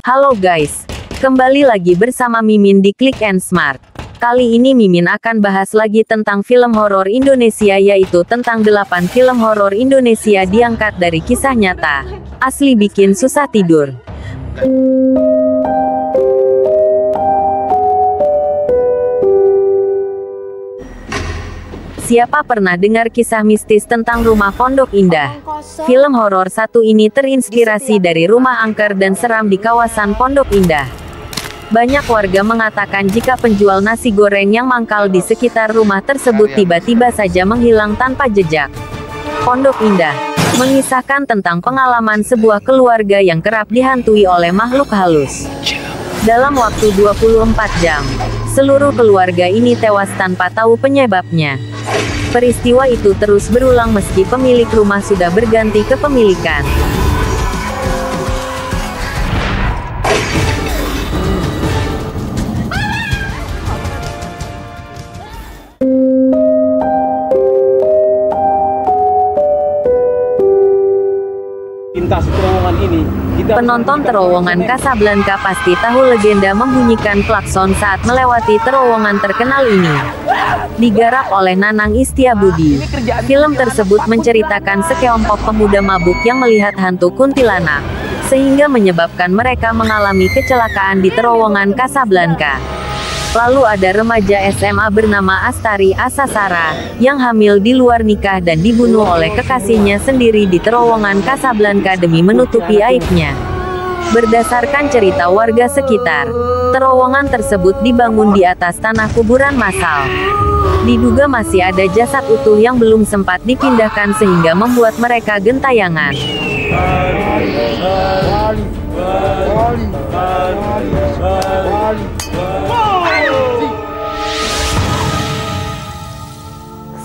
Halo guys, kembali lagi bersama Mimin di Click and Smart. Kali ini Mimin akan bahas lagi tentang film horor Indonesia, yaitu tentang 8 film horor Indonesia diangkat dari kisah nyata. Asli bikin susah tidur. Siapa pernah dengar kisah mistis tentang Rumah Pondok Indah? Film horor satu ini terinspirasi dari rumah angker dan seram di kawasan Pondok Indah. Banyak warga mengatakan jika penjual nasi goreng yang mangkal di sekitar rumah tersebut tiba-tiba saja menghilang tanpa jejak. Pondok Indah mengisahkan tentang pengalaman sebuah keluarga yang kerap dihantui oleh makhluk halus. Dalam waktu 24 jam, seluruh keluarga ini tewas tanpa tahu penyebabnya. Peristiwa itu terus berulang meski pemilik rumah sudah berganti kepemilikan. Lintas terowongan ini, Penonton terowongan Casablanca pasti tahu legenda membunyikan klakson saat melewati terowongan terkenal ini. Digarap oleh Nanang Istiabudi. Film tersebut menceritakan sekelompok pemuda mabuk yang melihat hantu kuntilanak, sehingga menyebabkan mereka mengalami kecelakaan di terowongan Casablanca. Lalu ada remaja SMA bernama Astari Asasara, yang hamil di luar nikah dan dibunuh oleh kekasihnya sendiri di terowongan Casablanca demi menutupi aibnya. Berdasarkan cerita warga sekitar, terowongan tersebut dibangun di atas tanah kuburan massal. Diduga masih ada jasad utuh yang belum sempat dipindahkan sehingga membuat mereka gentayangan.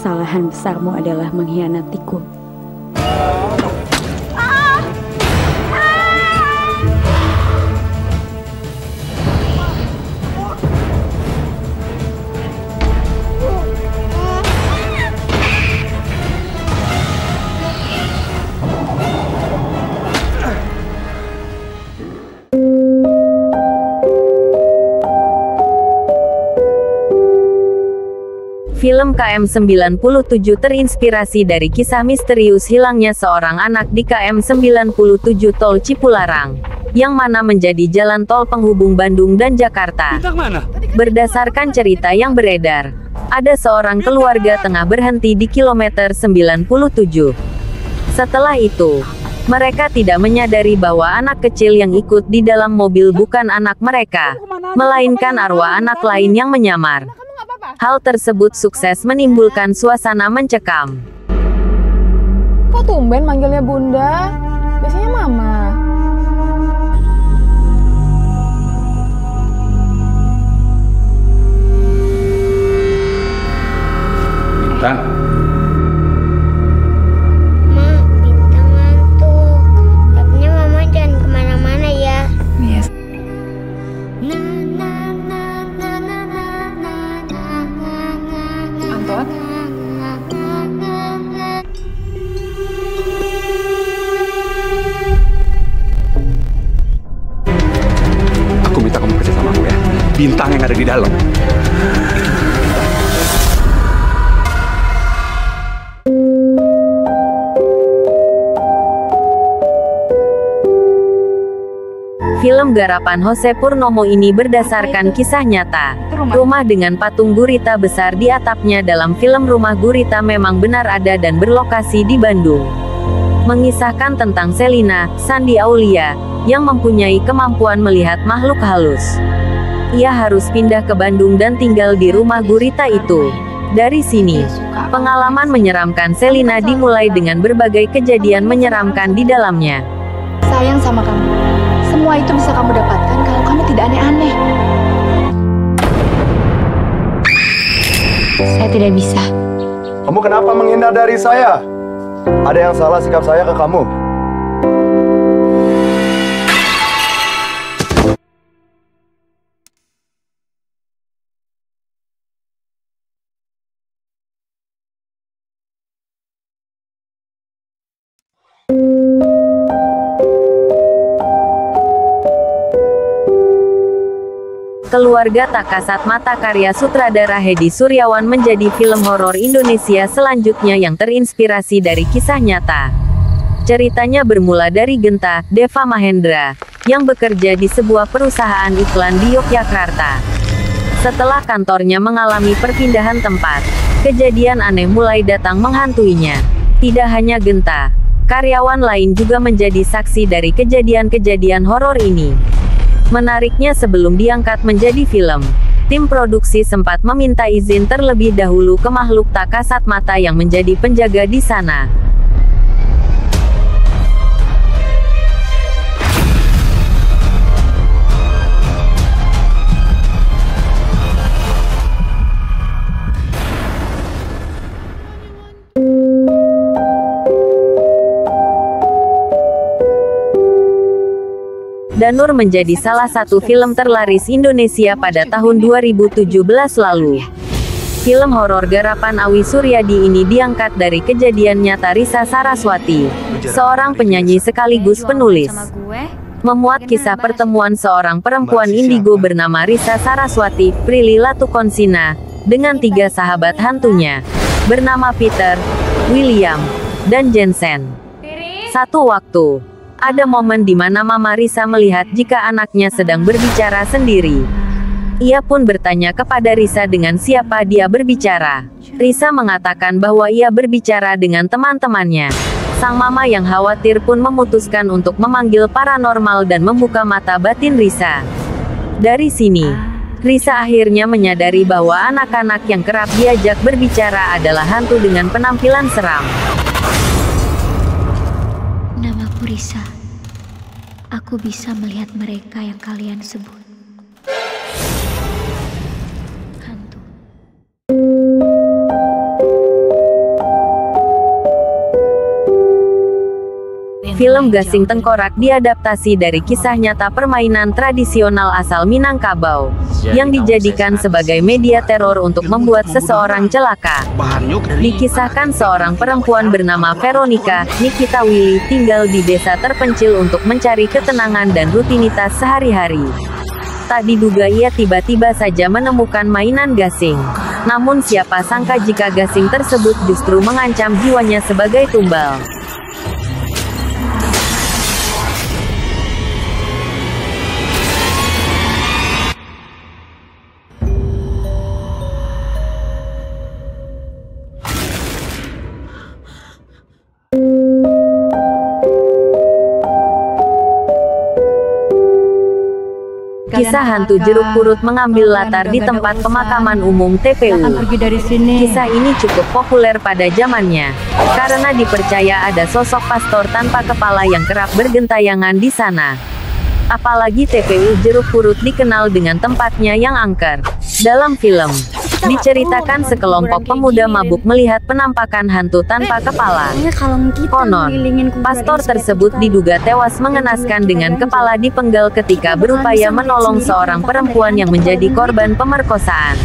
Kesalahan besarmu adalah mengkhianatiku. Film KM97 terinspirasi dari kisah misterius hilangnya seorang anak di KM97 Tol Cipularang, yang mana menjadi jalan tol penghubung Bandung dan Jakarta. Berdasarkan cerita yang beredar, ada seorang keluarga tengah berhenti di kilometer 97. Setelah itu, mereka tidak menyadari bahwa anak kecil yang ikut di dalam mobil bukan anak mereka, melainkan arwah anak lain yang menyamar. Hal tersebut sukses menimbulkan suasana mencekam. Kok tumben manggilnya Bunda? Biasanya Mama. Bintang. Ma, Bintang ngantuk. Tapi Mama jangan kemana-mana ya. Yes. Anton? Aku minta kamu kerja sama aku ya. Bintang yang ada di dalam. Film garapan Jose Purnomo ini berdasarkan kisah nyata. Rumah dengan patung gurita besar di atapnya dalam film Rumah Gurita memang benar ada dan berlokasi di Bandung. Mengisahkan tentang Selina, Sandi Aulia, yang mempunyai kemampuan melihat makhluk halus. Ia harus pindah ke Bandung dan tinggal di Rumah Gurita itu. Dari sini, pengalaman menyeramkan Selina dimulai dengan berbagai kejadian menyeramkan di dalamnya. Sayang sama kamu. Semua itu bisa kamu dapatkan kalau kamu tidak aneh-aneh. Saya tidak bisa. Kamu kenapa menghindar dari saya? Ada yang salah sikap saya ke kamu? Keluarga Tak Kasat Mata karya sutradara Hedi Suryawan menjadi film horor Indonesia selanjutnya yang terinspirasi dari kisah nyata. Ceritanya bermula dari Genta, Deva Mahendra, yang bekerja di sebuah perusahaan iklan di Yogyakarta. Setelah kantornya mengalami perpindahan tempat, kejadian aneh mulai datang menghantuinya. Tidak hanya Genta, karyawan lain juga menjadi saksi dari kejadian-kejadian horor ini. Menariknya, sebelum diangkat menjadi film, tim produksi sempat meminta izin terlebih dahulu ke makhluk tak kasat mata yang menjadi penjaga di sana. Danur menjadi salah satu film terlaris Indonesia pada tahun 2017 lalu. Film horor garapan Awi Suryadi ini diangkat dari kejadian nyata Risa Saraswati, seorang penyanyi sekaligus penulis. Memuat kisah pertemuan seorang perempuan indigo bernama Risa Saraswati, Prilly Latukonsina, dengan 3 sahabat hantunya, bernama Peter, William, dan Jensen. Satu waktu, ada momen di mana Mama Risa melihat jika anaknya sedang berbicara sendiri. Ia pun bertanya kepada Risa dengan siapa dia berbicara. Risa mengatakan bahwa ia berbicara dengan teman-temannya. Sang mama yang khawatir pun memutuskan untuk memanggil paranormal dan membuka mata batin Risa. Dari sini, Risa akhirnya menyadari bahwa anak-anak yang kerap diajak berbicara adalah hantu dengan penampilan seram. Namaku Risa. Aku bisa melihat mereka yang kalian sebut hantu. Film Gasing Tengkorak diadaptasi dari kisah nyata permainan tradisional asal Minangkabau, yang dijadikan sebagai media teror untuk membuat seseorang celaka. Dikisahkan seorang perempuan bernama Veronica Nikita Willy tinggal di desa terpencil untuk mencari ketenangan dan rutinitas sehari-hari. Tak diduga ia tiba-tiba saja menemukan mainan gasing. Namun siapa sangka jika gasing tersebut justru mengancam jiwanya sebagai tumbal. Kisah hantu jeruk purut mengambil latar di tempat pemakaman umum TPU. Kisah ini cukup populer pada zamannya, karena dipercaya ada sosok pastor tanpa kepala yang kerap bergentayangan di sana. Apalagi TPU Jeruk Purut dikenal dengan tempatnya yang angker. Dalam film, diceritakan sekelompok pemuda mabuk melihat penampakan hantu tanpa kepala. Konon, pastor tersebut diduga tewas mengenaskan dengan kepala dipenggal ketika berupaya menolong seorang perempuan yang menjadi korban pemerkosaan.